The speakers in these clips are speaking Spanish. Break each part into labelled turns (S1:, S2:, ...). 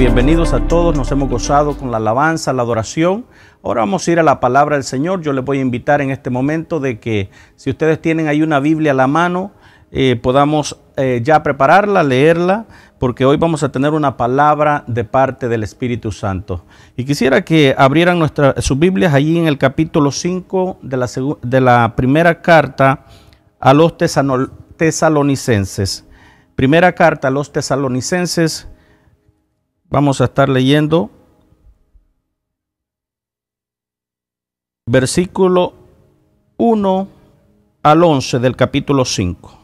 S1: Bienvenidos a todos, nos hemos gozado con la alabanza, la adoración. Ahora vamos a ir a la palabra del Señor. Yo les voy a invitar en este momento de que si ustedes tienen ahí una Biblia a la mano, podamos ya prepararla, leerla, porque hoy vamos a tener una palabra de parte del Espíritu Santo. Y quisiera que abrieran sus Biblias allí en el capítulo 5 de la primera carta a los tesalonicenses. Primera carta a los tesalonicenses. Vamos a estar leyendo versículo 1 al 11 del capítulo 5.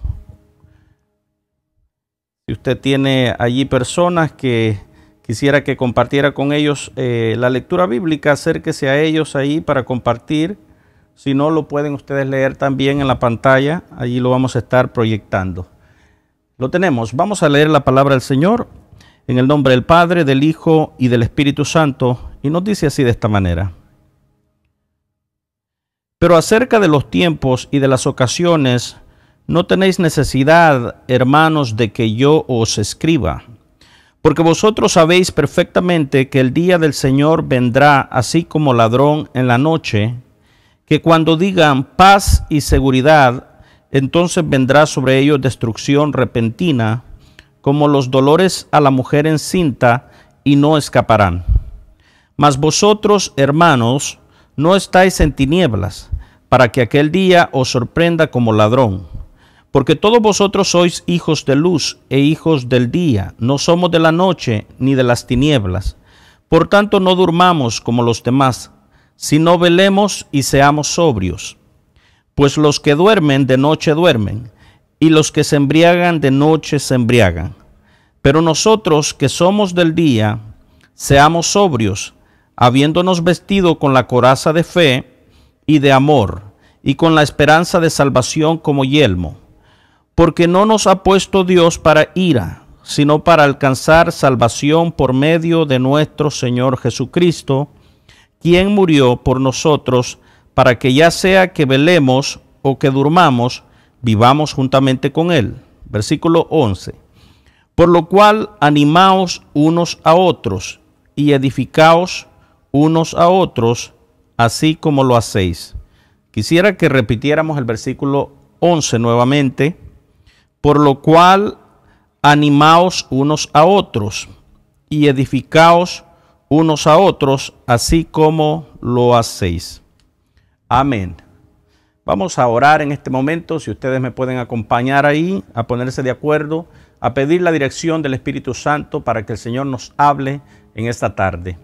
S1: Si usted tiene allí personas que quisiera que compartiera con ellos la lectura bíblica, acérquese a ellos ahí para compartir. Si no, lo pueden ustedes leer también en la pantalla. Allí lo vamos a estar proyectando. Lo tenemos. Vamos a leer la palabra del Señor en el nombre del Padre, del Hijo y del Espíritu Santo. Y nos dice así de esta manera. Pero acerca de los tiempos y de las ocasiones, no tenéis necesidad, hermanos, de que yo os escriba, porque vosotros sabéis perfectamente que el día del Señor vendrá así como ladrón en la noche, que cuando digan paz y seguridad, entonces vendrá sobre ellos destrucción repentina, como los dolores a la mujer encinta, y no escaparán. Mas vosotros, hermanos, no estáis en tinieblas, para que aquel día os sorprenda como ladrón. Porque todos vosotros sois hijos de luz e hijos del día, no somos de la noche ni de las tinieblas. Por tanto, no durmamos como los demás, sino velemos y seamos sobrios. Pues los que duermen de noche duermen, y los que se embriagan de noche se embriagan. Pero nosotros que somos del día, seamos sobrios, habiéndonos vestido con la coraza de fe y de amor, y con la esperanza de salvación como yelmo. Porque no nos ha puesto Dios para ira, sino para alcanzar salvación por medio de nuestro Señor Jesucristo, quien murió por nosotros, para que ya sea que velemos o que durmamos, vivamos juntamente con Él. Versículo 11. Por lo cual animaos unos a otros y edificaos unos a otros, así como lo hacéis. Quisiera que repitiéramos el versículo 11 nuevamente. Por lo cual animaos unos a otros y edificaos unos a otros, así como lo hacéis. Amén. Vamos a orar en este momento, si ustedes me pueden acompañar ahí, a ponerse de acuerdo, a pedir la dirección del Espíritu Santo para que el Señor nos hable en esta tarde.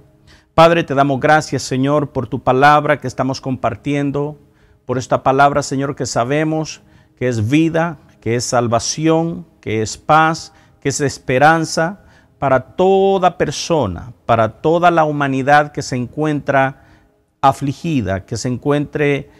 S1: Padre, te damos gracias, Señor, por tu palabra que estamos compartiendo, por esta palabra, Señor, que sabemos que es vida, que es salvación, que es paz, que es esperanza para toda persona, para toda la humanidad que se encuentra afligida, que se encuentre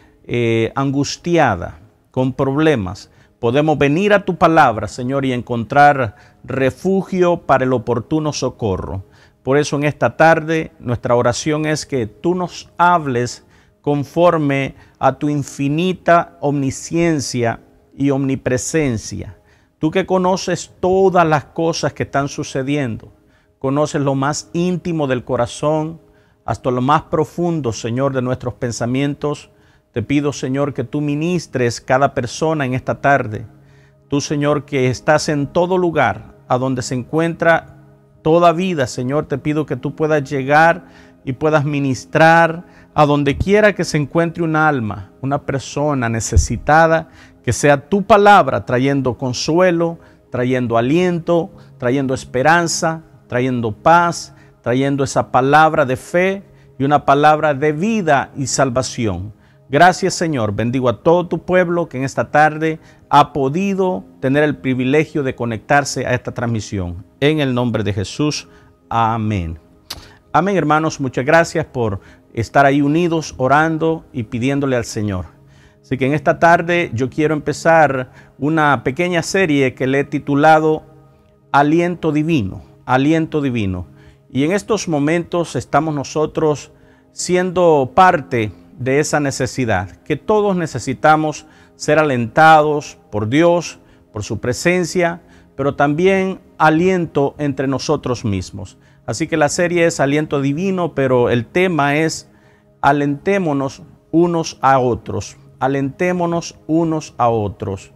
S1: angustiada, con problemas. Podemos venir a tu palabra, Señor, y encontrar refugio para el oportuno socorro. Por eso en esta tarde nuestra oración es que tú nos hables conforme a tu infinita omnisciencia y omnipresencia. Tú que conoces todas las cosas que están sucediendo, conoces lo más íntimo del corazón, hasta lo más profundo, Señor, de nuestros pensamientos. Te pido, Señor, que tú ministres cada persona en esta tarde. Tú, Señor, que estás en todo lugar, a donde se encuentra toda vida, Señor, te pido que tú puedas llegar y puedas ministrar a donde quiera que se encuentre un alma, una persona necesitada, que sea tu palabra trayendo consuelo, trayendo aliento, trayendo esperanza, trayendo paz, trayendo esa palabra de fe y una palabra de vida y salvación. Gracias, Señor. Bendigo a todo tu pueblo que en esta tarde ha podido tener el privilegio de conectarse a esta transmisión. En el nombre de Jesús. Amén. Amén, hermanos. Muchas gracias por estar ahí unidos, orando y pidiéndole al Señor. Así que en esta tarde yo quiero empezar una pequeña serie que le he titulado Aliento Divino. Aliento Divino. Y en estos momentos estamos nosotros siendo parte de esa necesidad, que todos necesitamos ser alentados por Dios, por su presencia, pero también aliento entre nosotros mismos. Así que la serie es Aliento Divino, pero el tema es alentémonos unos a otros. Alentémonos unos a otros.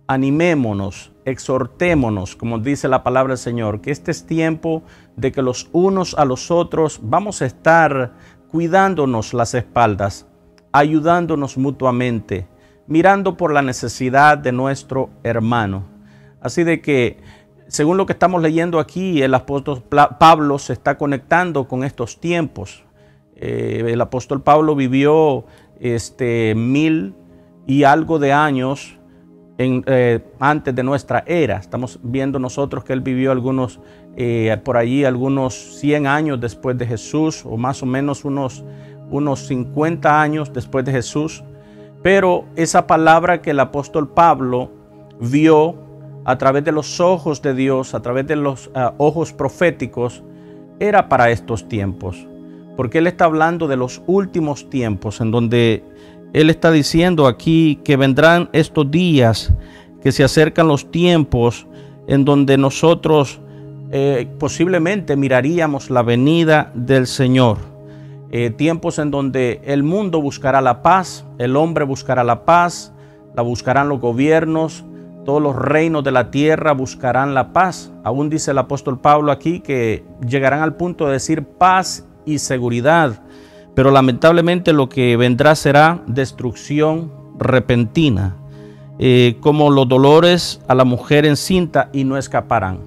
S1: Animémonos, exhortémonos, como dice la palabra del Señor, que este es tiempo de que los unos a los otros vamos a estar cuidándonos las espaldas, ayudándonos mutuamente, mirando por la necesidad de nuestro hermano. Así de que, según lo que estamos leyendo aquí, el apóstol Pablo se está conectando con estos tiempos. El apóstol Pablo vivió 1000 y algo de años antes de nuestra era. Estamos viendo nosotros que él vivió por allí algunos 100 años después de Jesús, o más o menos unos 50 años después de Jesús. Pero esa palabra que el apóstol Pablo vio a través de los ojos de Dios, a través de los ojos proféticos, era para estos tiempos. Porque él está hablando de los últimos tiempos, en donde él está diciendo aquí que vendrán estos días, que se acercan los tiempos en donde nosotros posiblemente miraríamos la venida del Señor. Tiempos en donde el mundo buscará la paz, el hombre buscará la paz, la buscarán los gobiernos, todos los reinos de la tierra buscarán la paz. Aún dice el apóstol Pablo aquí que llegarán al punto de decir paz y seguridad. Pero lamentablemente lo que vendrá será destrucción repentina, como los dolores a la mujer encinta, y no escaparán.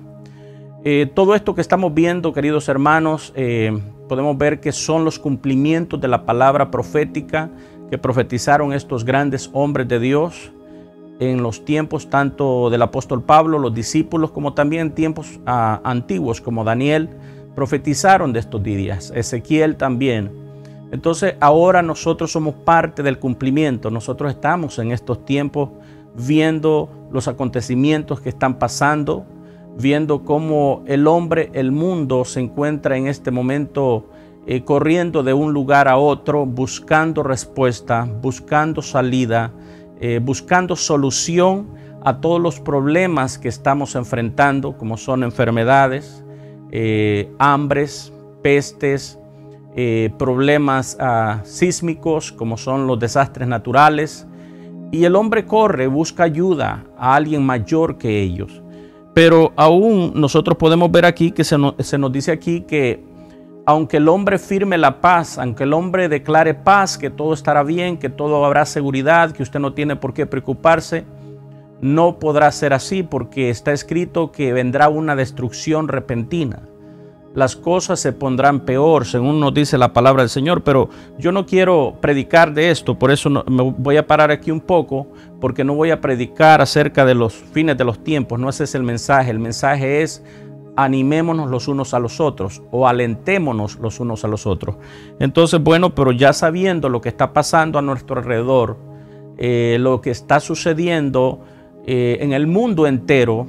S1: Todo esto que estamos viendo, queridos hermanos, podemos ver que son los cumplimientos de la palabra profética que profetizaron estos grandes hombres de Dios en los tiempos tanto del apóstol Pablo, los discípulos, como también tiempos antiguos como Daniel, profetizaron de estos días, Ezequiel también. Entonces ahora nosotros somos parte del cumplimiento. Nosotros estamos en estos tiempos viendo los acontecimientos que están pasando, viendo cómo el hombre, el mundo se encuentra en este momento corriendo de un lugar a otro, buscando respuesta, buscando salida, buscando solución a todos los problemas que estamos enfrentando, como son enfermedades, hambres, pestes, problemas sísmicos, como son los desastres naturales. Y el hombre corre, busca ayuda a alguien mayor que ellos. Pero aún nosotros podemos ver aquí que se nos dice aquí que aunque el hombre firme la paz, aunque el hombre declare paz, que todo estará bien, que todo habrá seguridad, que usted no tiene por qué preocuparse, no podrá ser así, porque está escrito que vendrá una destrucción repentina. Las cosas se pondrán peor, según nos dice la palabra del Señor, pero yo no quiero predicar de esto, por eso me voy a parar aquí un poco, porque no voy a predicar acerca de los fines de los tiempos. No ese es el mensaje es animémonos los unos a los otros, o alentémonos los unos a los otros. Entonces, bueno, pero ya sabiendo lo que está pasando a nuestro alrededor, lo que está sucediendo en el mundo entero,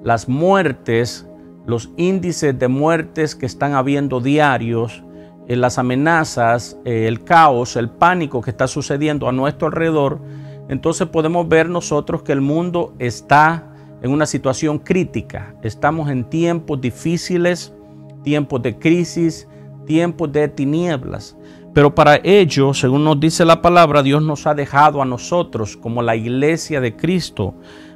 S1: las muertes, los índices de muertes que están habiendo diarios, las amenazas, el caos, el pánico que está sucediendo a nuestro alrededor, entonces podemos ver nosotros que el mundo está en una situación crítica. Estamos en tiempos difíciles, tiempos de crisis, tiempos de tinieblas. Pero para ello, según nos dice la palabra, Dios nos ha dejado a nosotros como la iglesia de Cristo,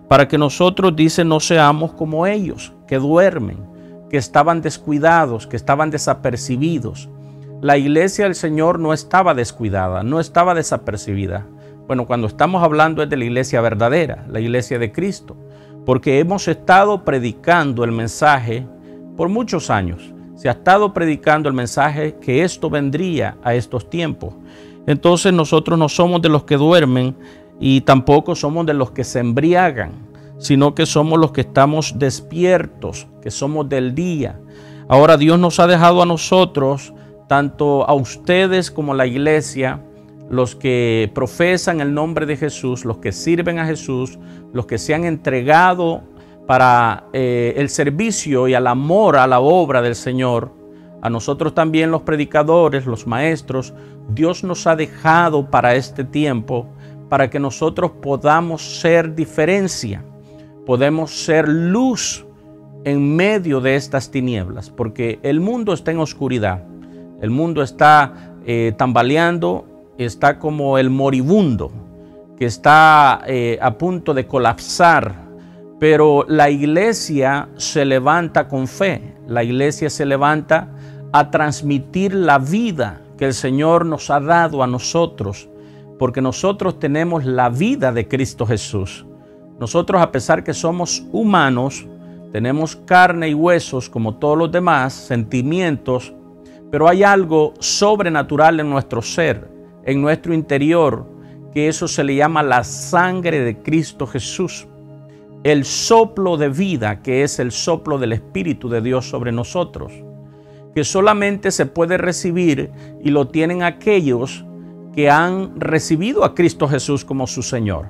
S1: para que nosotros, dice, no seamos como ellos, que duermen, que estaban descuidados, que estaban desapercibidos. La iglesia del Señor no estaba descuidada, no estaba desapercibida. Bueno, cuando estamos hablando es de la iglesia verdadera, la iglesia de Cristo, porque hemos estado predicando el mensaje por muchos años. Se ha estado predicando el mensaje que esto vendría a estos tiempos. Entonces nosotros no somos de los que duermen y tampoco somos de los que se embriagan, sino que somos los que estamos despiertos, que somos del día. Ahora Dios nos ha dejado a nosotros, tanto a ustedes como a la iglesia, los que profesan el nombre de Jesús, los que sirven a Jesús, los que se han entregado para el servicio y al amor a la obra del Señor. A nosotros también, los predicadores, los maestros, Dios nos ha dejado para este tiempo, para que nosotros podamos ser diferencia, podemos ser luz en medio de estas tinieblas, porque el mundo está en oscuridad, el mundo está tambaleando, está como el moribundo que está a punto de colapsar, pero la iglesia se levanta con fe, la iglesia se levanta a transmitir la vida que el Señor nos ha dado a nosotros, porque nosotros tenemos la vida de Cristo Jesús. Nosotros, a pesar que somos humanos, tenemos carne y huesos como todos los demás, sentimientos, pero hay algo sobrenatural en nuestro ser, en nuestro interior, que eso se le llama la sangre de Cristo Jesús. El soplo de vida, que es el soplo del Espíritu de Dios sobre nosotros, que solamente se puede recibir y lo tienen aquellos que han recibido a Cristo Jesús como su Señor.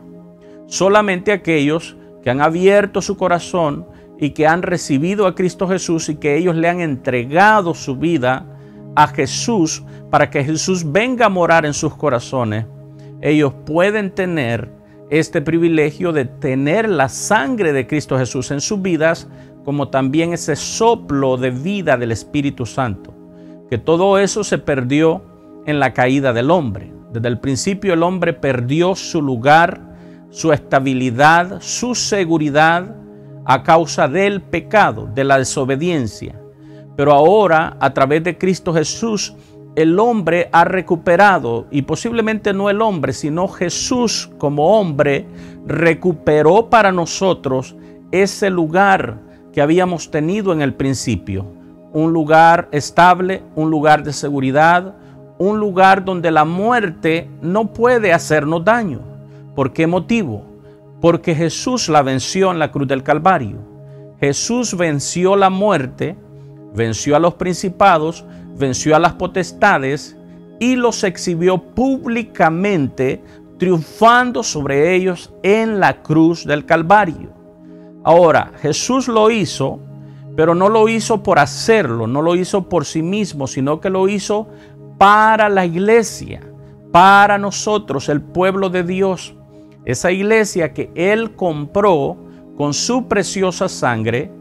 S1: Solamente aquellos que han abierto su corazón y que han recibido a Cristo Jesús y que ellos le han entregado su vida a Jesús para que Jesús venga a morar en sus corazones, ellos pueden tener este privilegio de tener la sangre de Cristo Jesús en sus vidas, como también ese soplo de vida del Espíritu Santo, que todo eso se perdió en la caída del hombre. Desde el principio el hombre perdió su lugar, su estabilidad, su seguridad a causa del pecado, de la desobediencia. Pero ahora, a través de Cristo Jesús, el hombre ha recuperado, y posiblemente no el hombre, sino Jesús como hombre, recuperó para nosotros ese lugar que habíamos tenido en el principio. Un lugar estable, un lugar de seguridad, un lugar donde la muerte no puede hacernos daño. ¿Por qué motivo? Porque Jesús la venció en la cruz del Calvario. Jesús venció la muerte, venció a los principados, venció a las potestades y los exhibió públicamente, triunfando sobre ellos en la cruz del Calvario. Ahora, Jesús lo hizo, pero no lo hizo por hacerlo, no lo hizo por sí mismo, sino que lo hizo para la iglesia, para nosotros, el pueblo de Dios. Esa iglesia que Él compró con su preciosa sangre.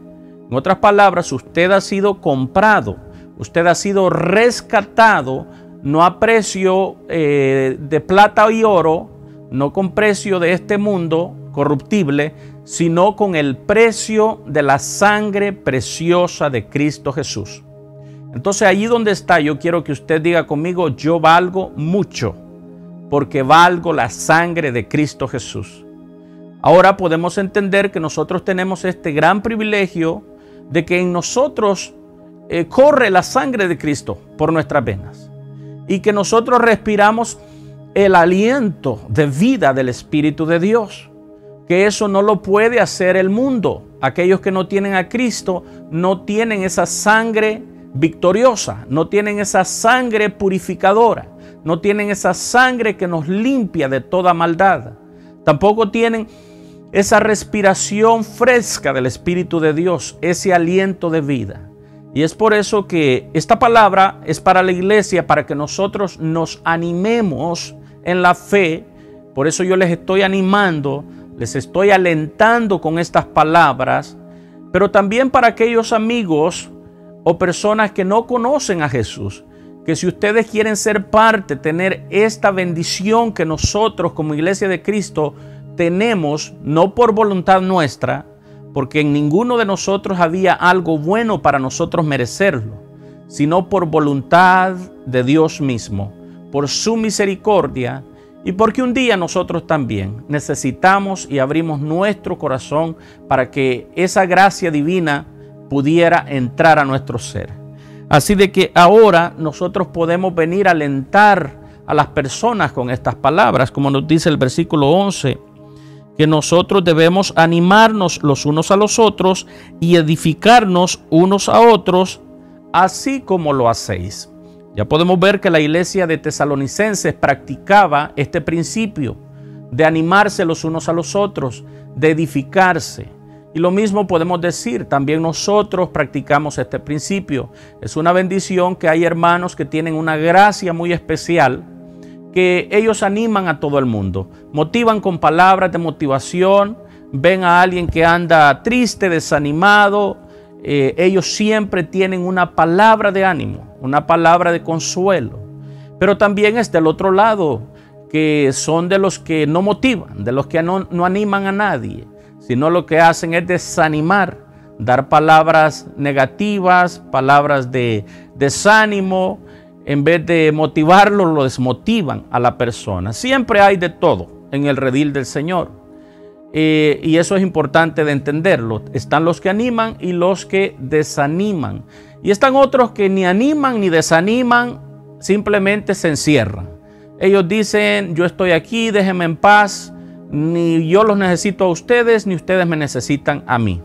S1: En otras palabras, usted ha sido comprado, usted ha sido rescatado, no a precio de plata y oro, no con precio de este mundo corruptible, sino con el precio de la sangre preciosa de Cristo Jesús. Entonces, allí donde está, yo quiero que usted diga conmigo: yo valgo mucho, porque valgo la sangre de Cristo Jesús. Ahora podemos entender que nosotros tenemos este gran privilegio de que en nosotros corre la sangre de Cristo por nuestras venas y que nosotros respiramos el aliento de vida del Espíritu de Dios, que eso no lo puede hacer el mundo. Aquellos que no tienen a Cristo no tienen esa sangre victoriosa, no tienen esa sangre purificadora, no tienen esa sangre que nos limpia de toda maldad, tampoco tienen esa respiración fresca del Espíritu de Dios, ese aliento de vida. Y es por eso que esta palabra es para la iglesia, para que nosotros nos animemos en la fe. Por eso yo les estoy animando, les estoy alentando con estas palabras, pero también para aquellos amigos o personas que no conocen a Jesús, que si ustedes quieren ser parte, tener esta bendición que nosotros como Iglesia de Cristo tenemos, no por voluntad nuestra, porque en ninguno de nosotros había algo bueno para nosotros merecerlo, sino por voluntad de Dios mismo, por su misericordia, y porque un día nosotros también necesitamos y abrimos nuestro corazón para que esa gracia divina pudiera entrar a nuestro ser. Así de que ahora nosotros podemos venir a alentar a las personas con estas palabras, como nos dice el versículo 11, que nosotros debemos animarnos los unos a los otros y edificarnos unos a otros, así como lo hacéis. Ya podemos ver que la iglesia de Tesalonicenses practicaba este principio de animarse los unos a los otros, de edificarse. Y lo mismo podemos decir, también nosotros practicamos este principio. Es una bendición que hay hermanos que tienen una gracia muy especial, que ellos animan a todo el mundo, motivan con palabras de motivación, ven a alguien que anda triste, desanimado, ellos siempre tienen una palabra de ánimo, una palabra de consuelo. Pero también está el otro lado, que son de los que no motivan, de los que no animan a nadie, sino lo que hacen es desanimar, dar palabras negativas, palabras de desánimo. En vez de motivarlo, lo desmotivan a la persona. Siempre hay de todo en el redil del Señor. Y eso es importante de entenderlo. Están los que animan y los que desaniman. Y están otros que ni animan ni desaniman, simplemente se encierran. Ellos dicen, yo estoy aquí, déjenme en paz. Ni yo los necesito a ustedes, ni ustedes me necesitan a mí.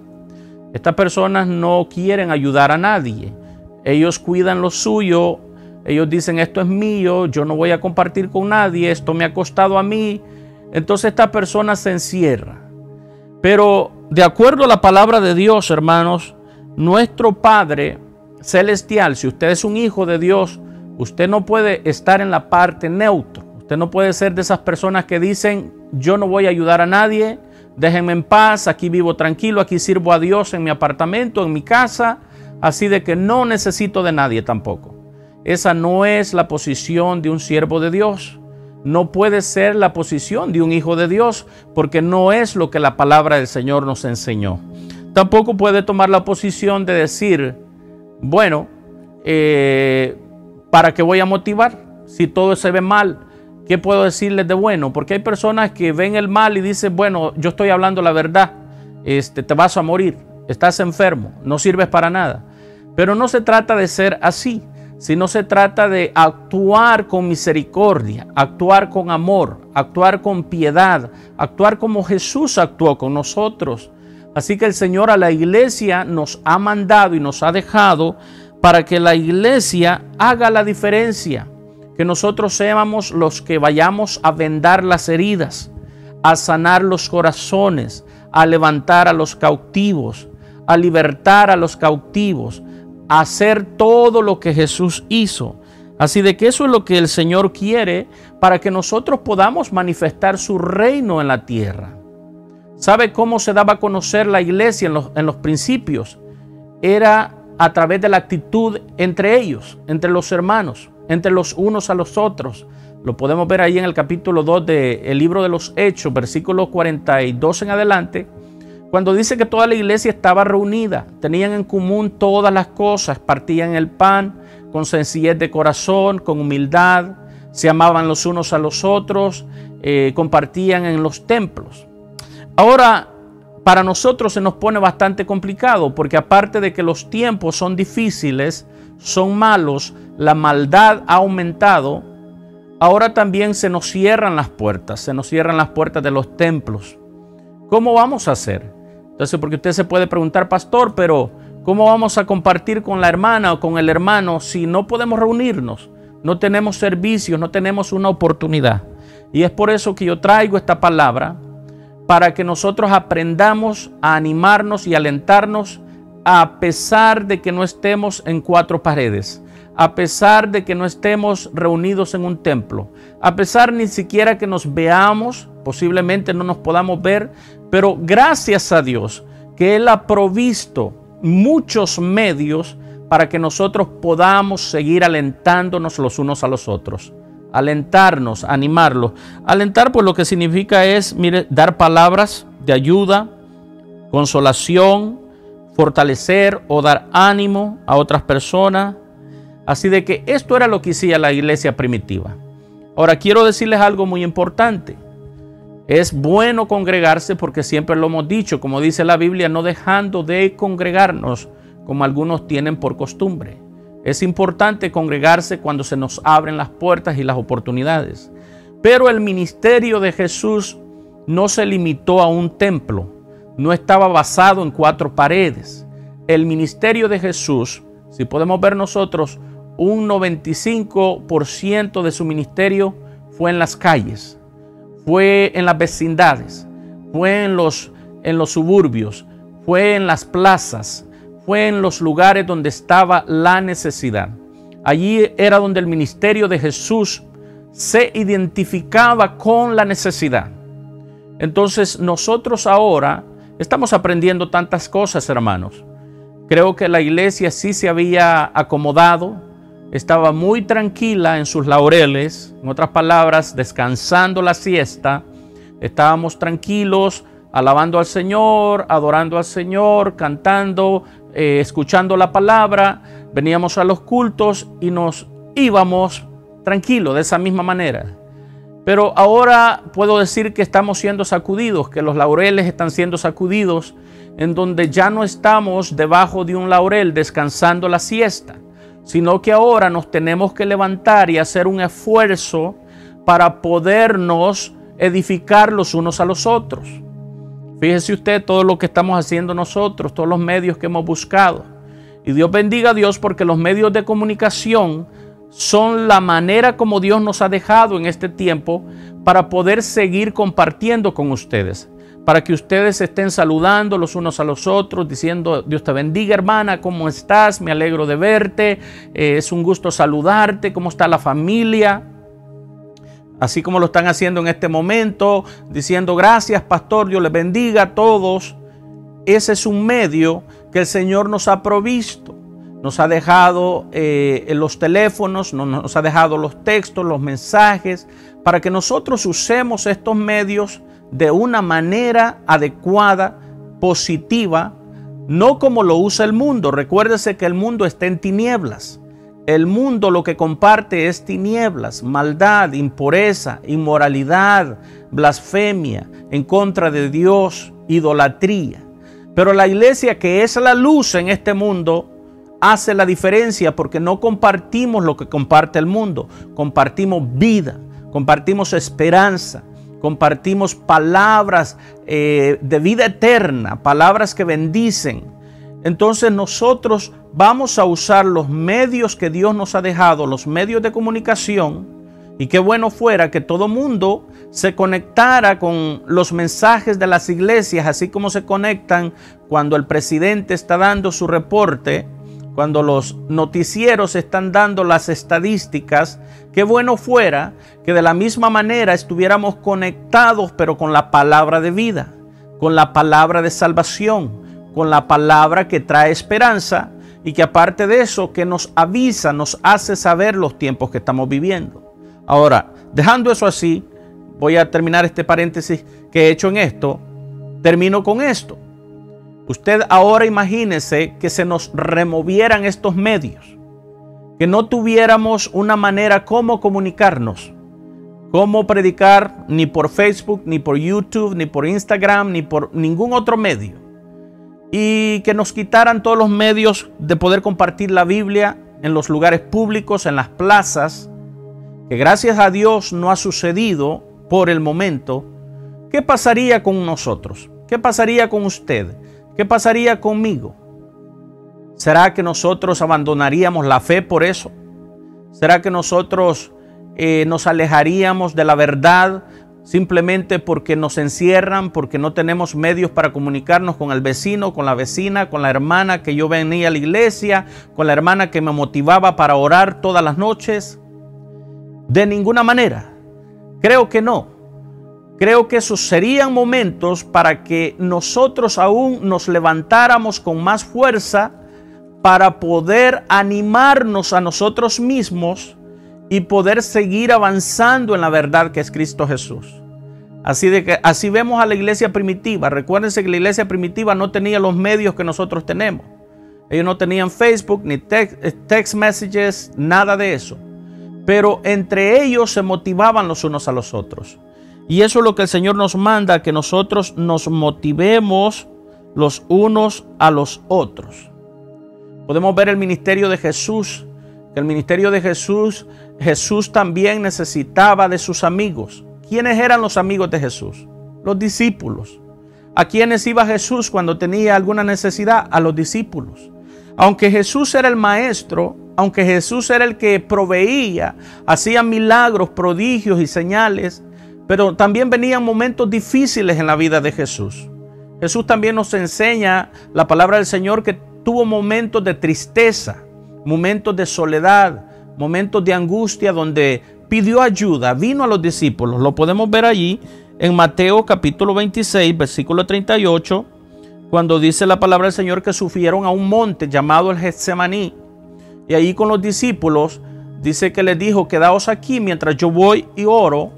S1: Estas personas no quieren ayudar a nadie. Ellos cuidan lo suyo. Ellos dicen, esto es mío, yo no voy a compartir con nadie, esto me ha costado a mí. Entonces esta persona se encierra. Pero de acuerdo a la palabra de Dios, hermanos, nuestro Padre Celestial, si usted es un hijo de Dios, usted no puede estar en la parte neutra. Usted no puede ser de esas personas que dicen, yo no voy a ayudar a nadie, déjenme en paz, aquí vivo tranquilo, aquí sirvo a Dios en mi apartamento, en mi casa, así de que no necesito de nadie tampoco. Esa no es la posición de un siervo de Dios. No puede ser la posición de un hijo de Dios, porque no es lo que la palabra del Señor nos enseñó. Tampoco puede tomar la posición de decir, bueno, ¿para qué voy a motivar? Si todo se ve mal, ¿qué puedo decirles de bueno? Porque hay personas que ven el mal y dicen, bueno, yo estoy hablando la verdad, te vas a morir, estás enfermo, no sirves para nada. Pero no se trata de ser así, sino se trata de actuar con misericordia, actuar con amor, actuar con piedad, actuar como Jesús actuó con nosotros. Así que el Señor a la iglesia nos ha mandado y nos ha dejado para que la iglesia haga la diferencia, que nosotros seamos los que vayamos a vendar las heridas, a sanar los corazones, a levantar a los cautivos, a libertar a los cautivos, hacer todo lo que Jesús hizo. Así de que eso es lo que el Señor quiere para que nosotros podamos manifestar su reino en la tierra. ¿Sabe cómo se daba a conocer la iglesia en los principios? Era a través de la actitud entre ellos, entre los hermanos, entre los unos a los otros. Lo podemos ver ahí en el capítulo 2 del libro de los Hechos, versículos 42 en adelante. Cuando dice que toda la iglesia estaba reunida, tenían en común todas las cosas, partían el pan con sencillez de corazón, con humildad, se amaban los unos a los otros, compartían en los templos. Ahora, para nosotros se nos pone bastante complicado, porque aparte de que los tiempos son difíciles, son malos, la maldad ha aumentado, ahora también se nos cierran las puertas de los templos. ¿Cómo vamos a hacer? Entonces, porque usted se puede preguntar, pastor, pero ¿cómo vamos a compartir con la hermana o con el hermano si no podemos reunirnos? No tenemos servicios, no tenemos una oportunidad. Y es por eso que yo traigo esta palabra, para que nosotros aprendamos a animarnos y alentarnos a pesar de que no estemos en cuatro paredes, a pesar de que no estemos reunidos en un templo, a pesar ni siquiera que nos veamos, posiblemente no nos podamos ver, pero gracias a Dios que Él ha provisto muchos medios para que nosotros podamos seguir alentándonos los unos a los otros. Alentarnos, animarlos. Alentar, pues lo que significa es, mire, dar palabras de ayuda, consolación, fortalecer o dar ánimo a otras personas. Así de que esto era lo que hacía la iglesia primitiva. Ahora quiero decirles algo muy importante. Es bueno congregarse porque siempre lo hemos dicho, como dice la Biblia, no dejando de congregarnos como algunos tienen por costumbre. Es importante congregarse cuando se nos abren las puertas y las oportunidades. Pero el ministerio de Jesús no se limitó a un templo, no estaba basado en cuatro paredes. El ministerio de Jesús, si podemos ver nosotros, un 95% de su ministerio fue en las calles, fue en las vecindades, fue en los suburbios, fue en las plazas, fue en los lugares donde estaba la necesidad. Allí era donde el ministerio de Jesús se identificaba con la necesidad. Entonces nosotros ahora estamos aprendiendo tantas cosas, hermanos. Creo que la iglesia sí se había acomodado, estaba muy tranquila en sus laureles, en otras palabras, descansando la siesta. Estábamos tranquilos, alabando al Señor, adorando al Señor, cantando, escuchando la palabra. Veníamos a los cultos y nos íbamos tranquilos de esa misma manera. Pero ahora puedo decir que estamos siendo sacudidos, que los laureles están siendo sacudidos, en donde ya no estamos debajo de un laurel descansando la siesta, sino que ahora nos tenemos que levantar y hacer un esfuerzo para podernos edificar los unos a los otros. Fíjese usted todo lo que estamos haciendo nosotros, todos los medios que hemos buscado. Y Dios bendiga a Dios, porque los medios de comunicación son la manera como Dios nos ha dejado en este tiempo para poder seguir compartiendo con ustedes, para que ustedes estén saludando los unos a los otros, diciendo: Dios te bendiga, hermana, ¿cómo estás? Me alegro de verte, es un gusto saludarte, ¿cómo está la familia? Así como lo están haciendo en este momento, diciendo: gracias, pastor, Dios les bendiga a todos. Ese es un medio que el Señor nos ha provisto. Nos ha dejado los teléfonos, nos ha dejado los textos, los mensajes, para que nosotros usemos estos medios de una manera adecuada, positiva, no como lo usa el mundo. Recuérdese que el mundo está en tinieblas. El mundo lo que comparte es tinieblas, maldad, impureza, inmoralidad, blasfemia, en contra de Dios, idolatría. Pero la iglesia, que es la luz en este mundo, hace la diferencia, porque no compartimos lo que comparte el mundo. Compartimos vida, compartimos esperanza, compartimos palabras de vida eterna, palabras que bendicen. Entonces nosotros vamos a usar los medios que Dios nos ha dejado, los medios de comunicación, y qué bueno fuera que todo mundo se conectara con los mensajes de las iglesias, así como se conectan cuando el presidente está dando su reporte, cuando los noticieros están dando las estadísticas. Qué bueno fuera que de la misma manera estuviéramos conectados, pero con la palabra de vida, con la palabra de salvación, con la palabra que trae esperanza, y que aparte de eso, que nos avisa, nos hace saber los tiempos que estamos viviendo. Ahora, dejando eso así, voy a terminar este paréntesis que he hecho en esto. Termino con esto. Usted ahora imagínese que se nos removieran estos medios, que no tuviéramos una manera cómo comunicarnos, cómo predicar, ni por Facebook, ni por YouTube, ni por Instagram, ni por ningún otro medio, y que nos quitaran todos los medios de poder compartir la Biblia en los lugares públicos, en las plazas, que gracias a Dios no ha sucedido por el momento. ¿Qué pasaría con nosotros? ¿Qué pasaría con usted? ¿Qué pasaría conmigo? ¿Será que nosotros abandonaríamos la fe por eso? ¿Será que nosotros nos alejaríamos de la verdad simplemente porque nos encierran, porque no tenemos medios para comunicarnos con el vecino, con la vecina, con la hermana que yo venía a la iglesia, con la hermana que me motivaba para orar todas las noches? De ninguna manera. Creo que no. Creo que esos serían momentos para que nosotros aún nos levantáramos con más fuerza para poder animarnos a nosotros mismos y poder seguir avanzando en la verdad que es Cristo Jesús. Así vemos a la iglesia primitiva. Recuérdense que la iglesia primitiva no tenía los medios que nosotros tenemos. Ellos no tenían Facebook, ni text messages, nada de eso. Pero entre ellos se motivaban los unos a los otros. Y eso es lo que el Señor nos manda, que nosotros nos motivemos los unos a los otros. Podemos ver el ministerio de Jesús, que el ministerio de Jesús también necesitaba de sus amigos. ¿Quiénes eran los amigos de Jesús? Los discípulos. ¿A quiénes iba Jesús cuando tenía alguna necesidad? A los discípulos. Aunque Jesús era el maestro, aunque Jesús era el que proveía, hacía milagros, prodigios y señales, pero también venían momentos difíciles en la vida de Jesús. Jesús también nos enseña la palabra del Señor que tuvo momentos de tristeza, momentos de soledad, momentos de angustia donde pidió ayuda, vino a los discípulos. Lo podemos ver allí en Mateo capítulo 26, versículo 38, cuando dice la palabra del Señor que subieron a un monte llamado el Getsemaní. Y ahí con los discípulos dice que les dijo: quedaos aquí mientras yo voy y oro.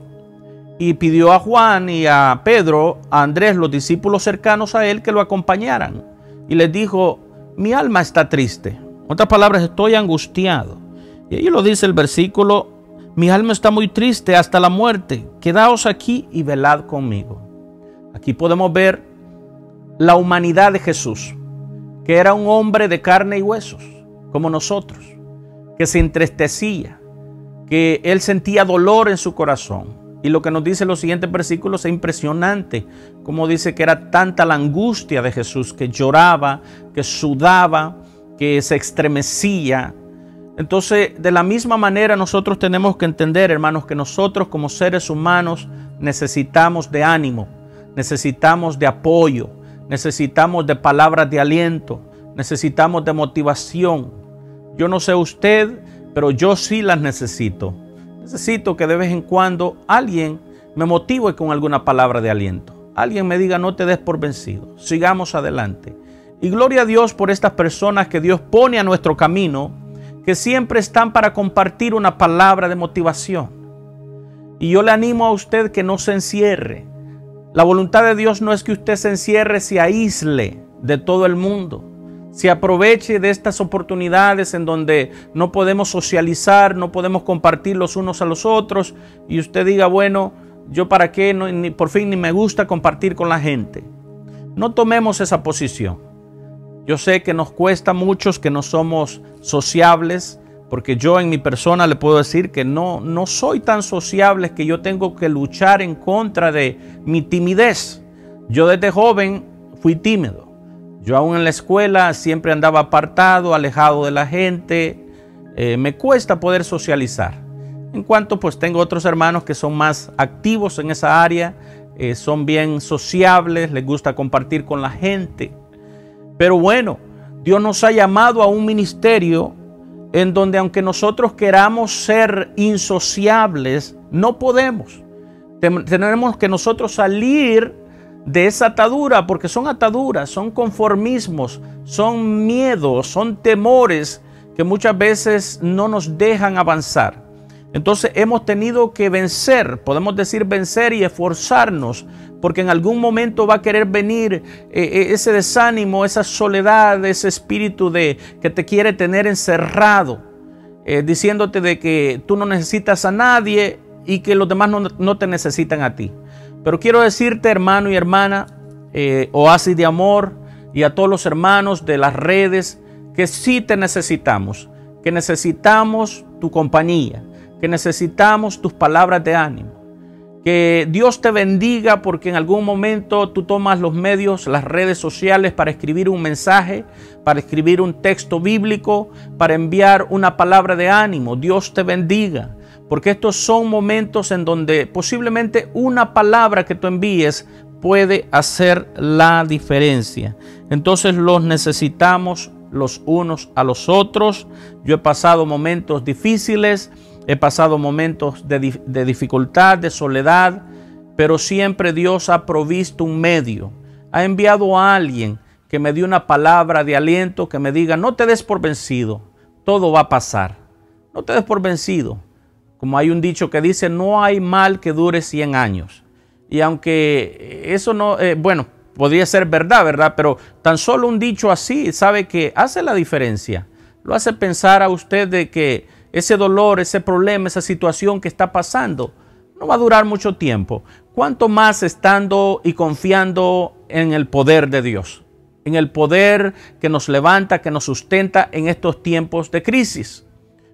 S1: Y pidió a Juan y a Pedro, a Andrés, los discípulos cercanos a él, que lo acompañaran. Y les dijo: mi alma está triste. En otras palabras, estoy angustiado. Y ahí lo dice el versículo: mi alma está muy triste hasta la muerte. Quedaos aquí y velad conmigo. Aquí podemos ver la humanidad de Jesús, que era un hombre de carne y huesos, como nosotros, que se entristecía, que él sentía dolor en su corazón. Y lo que nos dice los siguientes versículos es impresionante, como dice que era tanta la angustia de Jesús, que lloraba, que sudaba, que se estremecía. Entonces, de la misma manera nosotros tenemos que entender, hermanos, que nosotros como seres humanos necesitamos de ánimo, necesitamos de apoyo, necesitamos de palabras de aliento, necesitamos de motivación. Yo no sé usted, pero yo sí las necesito. Necesito que de vez en cuando alguien me motive con alguna palabra de aliento. Alguien me diga: no te des por vencido, sigamos adelante. Y gloria a Dios por estas personas que Dios pone a nuestro camino, que siempre están para compartir una palabra de motivación. Y yo le animo a usted que no se encierre. La voluntad de Dios no es que usted se encierre, se aísle de todo el mundo. Se aproveche de estas oportunidades en donde no podemos socializar, no podemos compartir los unos a los otros, y usted diga: bueno, yo para qué, por fin ni me gusta compartir con la gente. No tomemos esa posición. Yo sé que nos cuesta a muchos que no somos sociables, porque yo en mi persona le puedo decir que no soy tan sociable, que yo tengo que luchar en contra de mi timidez. Yo desde joven fui tímido. Yo aún en la escuela siempre andaba apartado, alejado de la gente. Me cuesta poder socializar. En cuanto pues tengo otros hermanos que son más activos en esa área, son bien sociables, les gusta compartir con la gente. Pero bueno, Dios nos ha llamado a un ministerio en donde, aunque nosotros queramos ser insociables, no podemos. Tenemos que nosotros salir de esa atadura, porque son ataduras, son conformismos, son miedos, son temores que muchas veces no nos dejan avanzar. Entonces hemos tenido que vencer, podemos decir vencer y esforzarnos, porque en algún momento va a querer venir ese desánimo, esa soledad, ese espíritu que te quiere tener encerrado, diciéndote de que tú no necesitas a nadie y que los demás no te necesitan a ti. Pero quiero decirte, hermano y hermana, Oasis de Amor, y a todos los hermanos de las redes, que sí te necesitamos, que necesitamos tu compañía, que necesitamos tus palabras de ánimo. Que Dios te bendiga, porque en algún momento tú tomas los medios, las redes sociales, para escribir un mensaje, para escribir un texto bíblico, para enviar una palabra de ánimo. Dios te bendiga, porque estos son momentos en donde posiblemente una palabra que tú envíes puede hacer la diferencia. Entonces los necesitamos los unos a los otros. Yo he pasado momentos difíciles, he pasado momentos de dificultad, de soledad, pero siempre Dios ha provisto un medio. Ha enviado a alguien que me dio una palabra de aliento, que me diga: no te des por vencido, todo va a pasar. No te des por vencido. Como hay un dicho que dice: no hay mal que dure 100 años. Y aunque eso no, podría ser verdad, pero tan solo un dicho así, sabe que hace la diferencia. Lo hace pensar a usted de que ese dolor, ese problema, esa situación que está pasando no va a durar mucho tiempo. Cuánto más estando y confiando en el poder de Dios, en el poder que nos levanta, que nos sustenta en estos tiempos de crisis.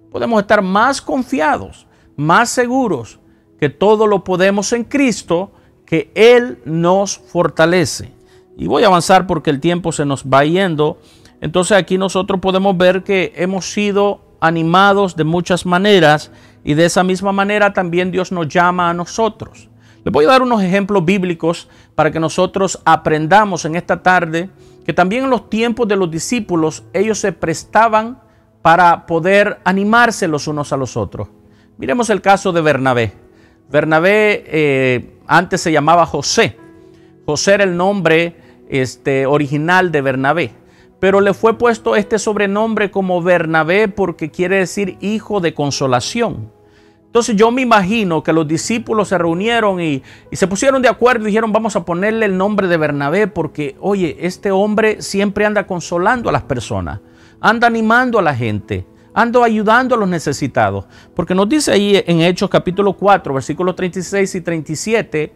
S1: Podemos estar más confiados, más seguros, que todo lo podemos en Cristo, que Él nos fortalece. Y voy a avanzar porque el tiempo se nos va yendo. Entonces aquí nosotros podemos ver que hemos sido animados de muchas maneras, y de esa misma manera también Dios nos llama a nosotros. Les voy a dar unos ejemplos bíblicos para que nosotros aprendamos en esta tarde que también en los tiempos de los discípulos ellos se prestaban para poder animarse los unos a los otros. Miremos el caso de Bernabé. Bernabé antes se llamaba José. José era el nombre original de Bernabé. Pero le fue puesto este sobrenombre como Bernabé porque quiere decir hijo de consolación. Entonces yo me imagino que los discípulos se reunieron y se pusieron de acuerdo y dijeron, vamos a ponerle el nombre de Bernabé porque, oye, este hombre siempre anda consolando a las personas, anda animando a la gente, anda ayudando a los necesitados. Porque nos dice ahí en Hechos capítulo 4, versículos 36 y 37,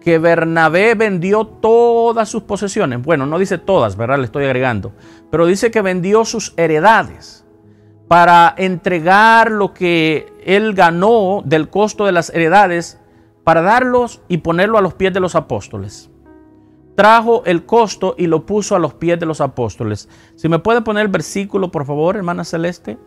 S1: que Bernabé vendió todas sus posesiones. Bueno, no dice todas, ¿verdad? Le estoy agregando. Pero dice que vendió sus heredades para entregar lo que él ganó del costo de las heredades para darlos y ponerlo a los pies de los apóstoles. Trajo el costo y lo puso a los pies de los apóstoles. Si me puede poner el versículo, por favor, hermana Celeste.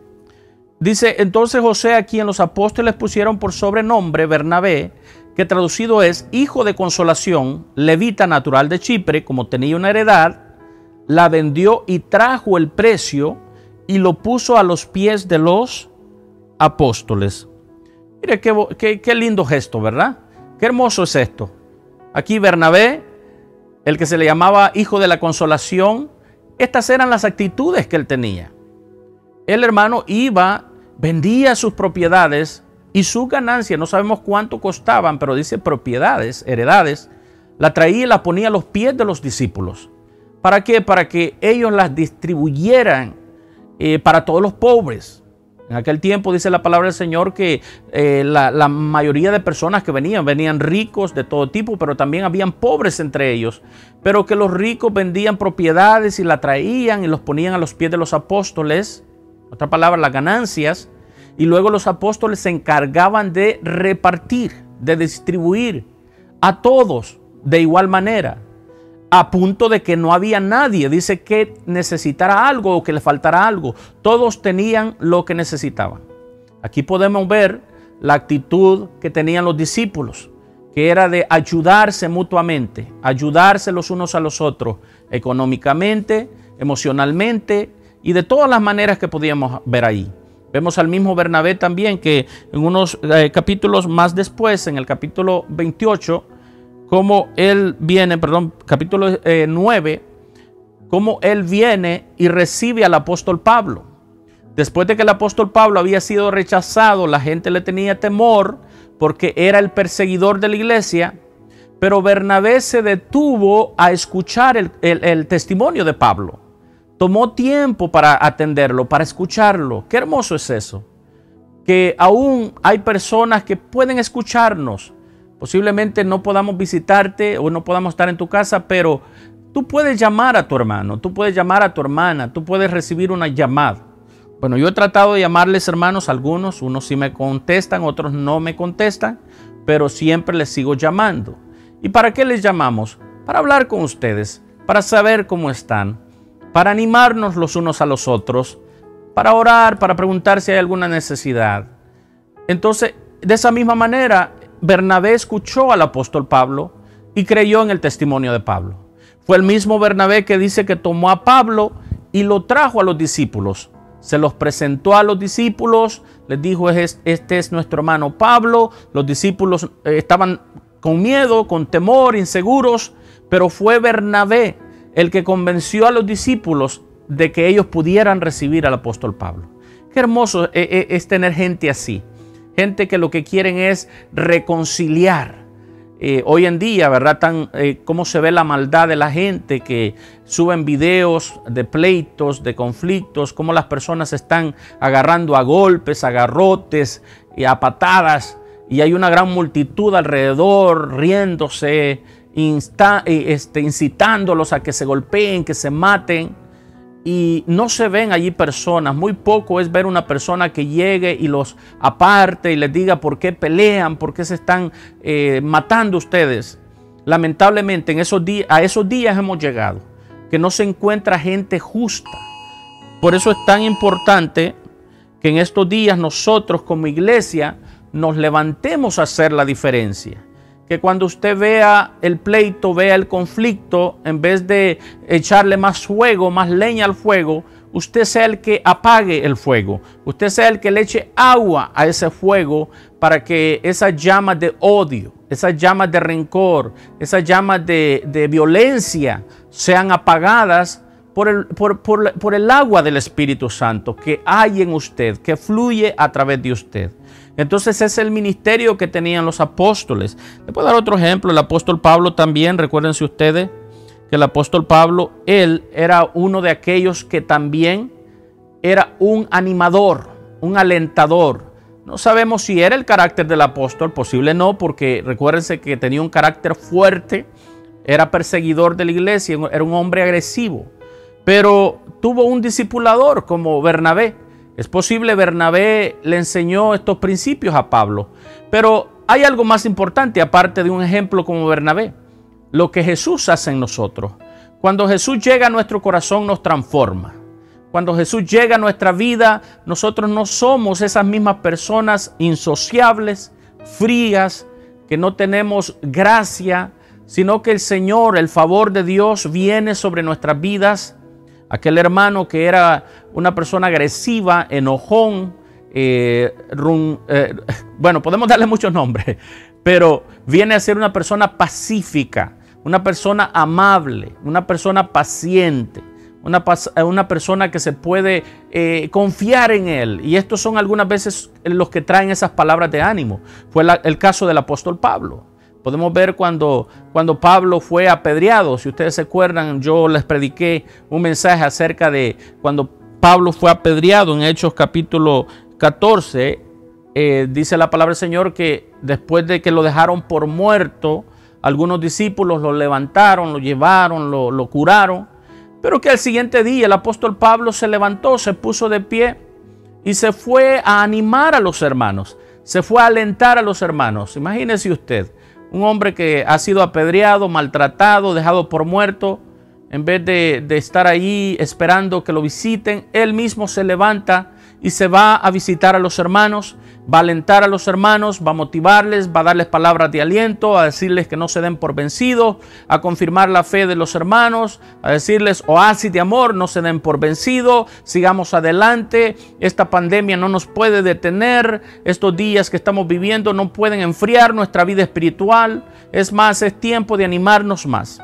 S1: Dice, entonces José, a quien los apóstoles pusieron por sobrenombre Bernabé, que traducido es hijo de consolación, levita natural de Chipre, como tenía una heredad, la vendió y trajo el precio y lo puso a los pies de los apóstoles. Mire qué lindo gesto, ¿verdad? Qué hermoso es esto. Aquí Bernabé, el que se le llamaba hijo de la consolación, estas eran las actitudes que él tenía. El hermano iba, vendía sus propiedades y sus ganancias, no sabemos cuánto costaban, pero dice propiedades, heredades, la traía y la ponía a los pies de los discípulos. ¿Para qué? Para que ellos las distribuyeran para todos los pobres. En aquel tiempo dice la palabra del Señor que la mayoría de personas que venían ricos de todo tipo, pero también habían pobres entre ellos. Pero que los ricos vendían propiedades y la traían y los ponían a los pies de los apóstoles. Otra palabra, las ganancias. Y luego los apóstoles se encargaban de repartir, de distribuir a todos de igual manera. A punto de que no había nadie, dice, que necesitara algo o que le faltara algo. Todos tenían lo que necesitaban. Aquí podemos ver la actitud que tenían los discípulos, que era de ayudarse mutuamente, ayudarse los unos a los otros, económicamente, emocionalmente y de todas las maneras que podíamos ver ahí. Vemos al mismo Bernabé también que en unos capítulos más después, en el capítulo 28, como él viene, capítulo 9, como él viene y recibe al apóstol Pablo. Después de que el apóstol Pablo había sido rechazado, la gente le tenía temor porque era el perseguidor de la iglesia, pero Bernabé se detuvo a escuchar el testimonio de Pablo. Tomó tiempo para atenderlo, para escucharlo. Qué hermoso es eso, que aún hay personas que pueden escucharnos. Posiblemente no podamos visitarte o no podamos estar en tu casa, pero tú puedes llamar a tu hermano, tú puedes llamar a tu hermana, tú puedes recibir una llamada. Bueno, yo he tratado de llamarles hermanos, algunos, unos sí me contestan, otros no me contestan, pero siempre les sigo llamando. ¿Y para qué les llamamos? Para hablar con ustedes, para saber cómo están, para animarnos los unos a los otros, para orar, para preguntar si hay alguna necesidad. Entonces, de esa misma manera, Bernabé escuchó al apóstol Pablo y creyó en el testimonio de Pablo. Fue el mismo Bernabé que dice que tomó a Pablo y lo trajo a los discípulos. Se los presentó a los discípulos, les dijo, este es nuestro hermano Pablo. Los discípulos estaban con miedo, con temor, inseguros, pero fue Bernabé el que convenció a los discípulos de que ellos pudieran recibir al apóstol Pablo. Qué hermoso es tener gente así. Gente que lo que quieren es reconciliar. Hoy en día, ¿verdad? Cómo se ve la maldad de la gente que suben videos de pleitos, de conflictos, cómo las personas se están agarrando a golpes, a garrotes y a patadas. Y hay una gran multitud alrededor riéndose, incitándolos a que se golpeen, que se maten. Y no se ven allí personas. Muy poco es ver una persona que llegue y los aparte y les diga por qué pelean, por qué se están matando ustedes. Lamentablemente a esos días hemos llegado, que no se encuentra gente justa. Por eso es tan importante que en estos días nosotros como iglesia nos levantemos a hacer la diferencia. Que cuando usted vea el pleito, vea el conflicto, en vez de echarle más fuego, más leña al fuego, usted sea el que apague el fuego. Usted sea el que le eche agua a ese fuego para que esas llamas de odio, esas llamas de rencor, esas llamas de violencia sean apagadas por el agua del Espíritu Santo que hay en usted, que fluye a través de usted. Entonces ese es el ministerio que tenían los apóstoles. Le puedo dar otro ejemplo. El apóstol Pablo también, recuérdense ustedes que el apóstol Pablo, él era uno de aquellos que también era un animador, un alentador. No sabemos si era el carácter del apóstol, posible no, porque recuérdense que tenía un carácter fuerte, era perseguidor de la iglesia, era un hombre agresivo. Pero tuvo un discipulador como Bernabé. Es posible Bernabé le enseñó estos principios a Pablo. Pero hay algo más importante aparte de un ejemplo como Bernabé. Lo que Jesús hace en nosotros. Cuando Jesús llega a nuestro corazón nos transforma. Cuando Jesús llega a nuestra vida, nosotros no somos esas mismas personas insociables, frías, que no tenemos gracia, sino que el Señor, el favor de Dios viene sobre nuestras vidas. Aquel hermano que era una persona agresiva, enojón, bueno, podemos darle muchos nombres, pero viene a ser una persona pacífica, una persona amable, una persona paciente, una persona que se puede confiar en él. Y estos son algunas veces los que traen esas palabras de ánimo. Fue el caso del apóstol Pablo. Podemos ver cuando Pablo fue apedreado. Si ustedes se acuerdan, yo les prediqué un mensaje acerca de cuando Pablo fue apedreado en Hechos capítulo 14. Dice la palabra del Señor que después de que lo dejaron por muerto, algunos discípulos lo levantaron, lo llevaron, lo curaron. Pero que al siguiente día el apóstol Pablo se levantó, se puso de pie y se fue a animar a los hermanos. Se fue a alentar a los hermanos. Imagínese usted. Un hombre que ha sido apedreado, maltratado, dejado por muerto, en vez de estar ahí esperando que lo visiten, él mismo se levanta y se va a visitar a los hermanos, va a alentar a los hermanos, va a motivarles, va a darles palabras de aliento, a decirles que no se den por vencidos, a confirmar la fe de los hermanos, a decirles oasis de amor, no se den por vencidos, sigamos adelante, esta pandemia no nos puede detener, estos días que estamos viviendo no pueden enfriar nuestra vida espiritual, es más, es tiempo de animarnos más.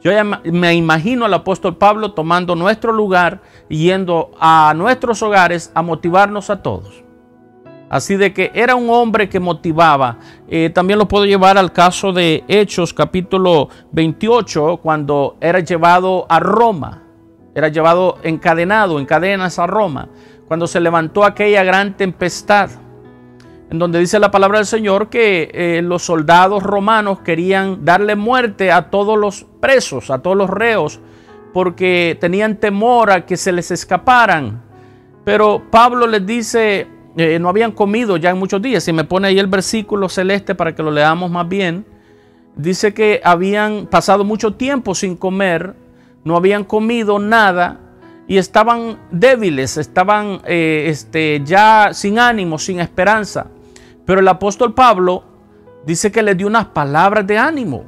S1: Yo ya me imagino al apóstol Pablo tomando nuestro lugar y yendo a nuestros hogares a motivarnos a todos. Así de que era un hombre que motivaba. También lo puedo llevar al caso de Hechos capítulo 28, cuando era llevado a Roma. Era llevado encadenado, en cadenas a Roma. Cuando se levantó aquella gran tempestad, en donde dice la palabra del Señor que los soldados romanos querían darle muerte a todos los presos, a todos los reos, porque tenían temor a que se les escaparan. Pero Pablo les dice, no habían comido ya en muchos días. Si me pone ahí el versículo celeste para que lo leamos más bien, dice que habían pasado mucho tiempo sin comer, no habían comido nada y estaban débiles, estaban ya sin ánimo, sin esperanza. Pero el apóstol Pablo dice que les dio unas palabras de ánimo.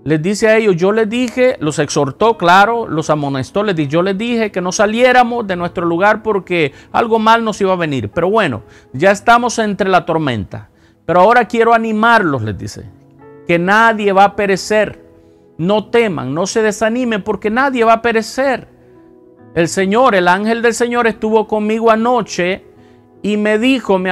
S1: Les dice a ellos, yo les dije, los exhortó, claro, los amonestó, yo les dije que no saliéramos de nuestro lugar porque algo mal nos iba a venir. Pero bueno, ya estamos entre la tormenta. Pero ahora quiero animarlos, les dice, que nadie va a perecer. No teman, no se desanimen porque nadie va a perecer. El Señor, el ángel del Señor estuvo conmigo anoche y me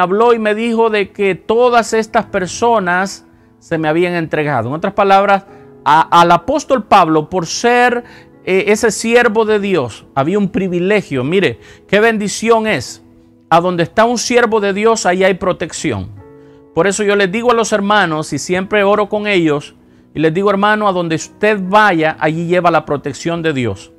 S1: habló y me dijo de que todas estas personas se me habían entregado. En otras palabras, al apóstol Pablo, por ser ese siervo de Dios, había un privilegio. Mire, qué bendición es. A donde está un siervo de Dios, ahí hay protección. Por eso yo les digo a los hermanos, y siempre oro con ellos, y les digo, hermano, a donde usted vaya, allí lleva la protección de Dios.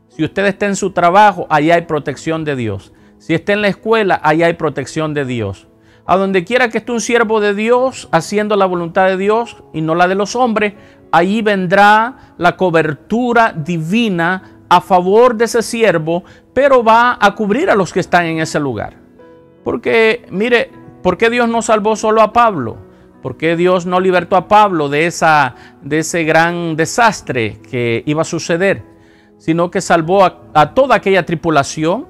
S1: Si usted está en su trabajo, allí hay protección de Dios. Si está en la escuela, allí hay protección de Dios. A donde quiera que esté un siervo de Dios, haciendo la voluntad de Dios y no la de los hombres, allí vendrá la cobertura divina a favor de ese siervo, pero va a cubrir a los que están en ese lugar. Porque, mire, ¿por qué Dios no salvó solo a Pablo? ¿Por qué Dios no libertó a Pablo de ese gran desastre que iba a suceder? Sino que salvó a toda aquella tripulación.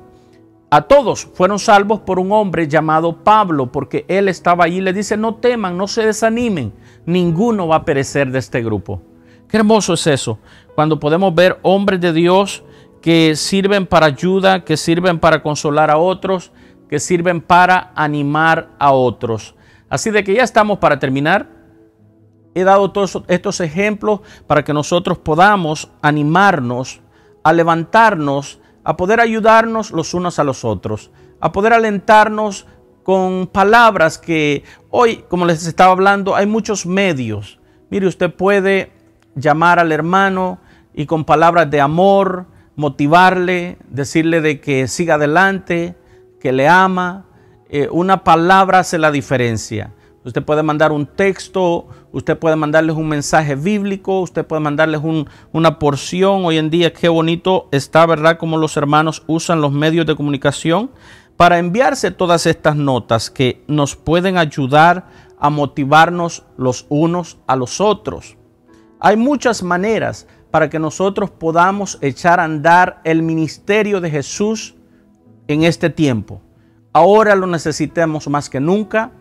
S1: A todos fueron salvos por un hombre llamado Pablo, porque él estaba allí. Le dice, no teman, no se desanimen, ninguno va a perecer de este grupo. Qué hermoso es eso, cuando podemos ver hombres de Dios que sirven para ayuda, que sirven para consolar a otros, que sirven para animar a otros. Así de que ya estamos para terminar. He dado todos estos ejemplos para que nosotros podamos animarnos, a levantarnos, a poder ayudarnos los unos a los otros, a poder alentarnos con palabras que hoy, como les estaba hablando, hay muchos medios. Mire, usted puede llamar al hermano y con palabras de amor, motivarle, decirle de que siga adelante, que le ama. Una palabra hace la diferencia. Usted puede mandar un texto, usted puede mandarles un mensaje bíblico, usted puede mandarles una porción. Hoy en día qué bonito está, ¿verdad?, como los hermanos usan los medios de comunicación para enviarse todas estas notas que nos pueden ayudar a motivarnos los unos a los otros. Hay muchas maneras para que nosotros podamos echar a andar el ministerio de Jesús en este tiempo. Ahora lo necesitamos más que nunca.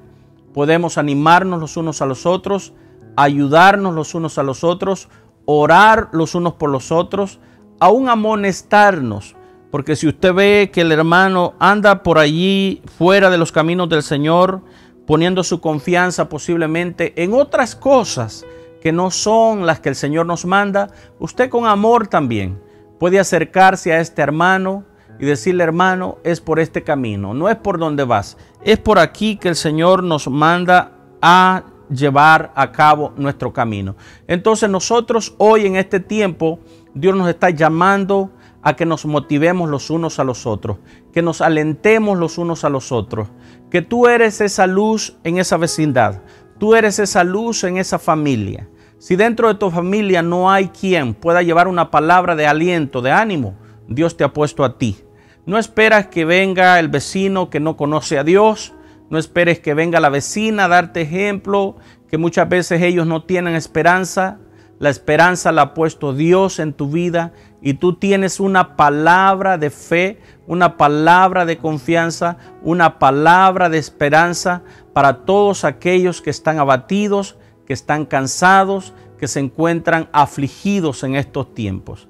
S1: Podemos animarnos los unos a los otros, ayudarnos los unos a los otros, orar los unos por los otros, aún amonestarnos. Porque si usted ve que el hermano anda por allí fuera de los caminos del Señor, poniendo su confianza posiblemente en otras cosas que no son las que el Señor nos manda, usted con amor también puede acercarse a este hermano y decirle: hermano, es por este camino, no es por donde vas, es por aquí que el Señor nos manda a llevar a cabo nuestro camino. Entonces nosotros hoy en este tiempo, Dios nos está llamando a que nos motivemos los unos a los otros, que nos alentemos los unos a los otros, que tú eres esa luz en esa vecindad, tú eres esa luz en esa familia. Si dentro de tu familia no hay quien pueda llevar una palabra de aliento, de ánimo, Dios te ha puesto a ti. No esperas que venga el vecino que no conoce a Dios, no esperes que venga la vecina a darte ejemplo, que muchas veces ellos no tienen esperanza. La esperanza la ha puesto Dios en tu vida y tú tienes una palabra de fe, una palabra de confianza, una palabra de esperanza para todos aquellos que están abatidos, que están cansados, que se encuentran afligidos en estos tiempos.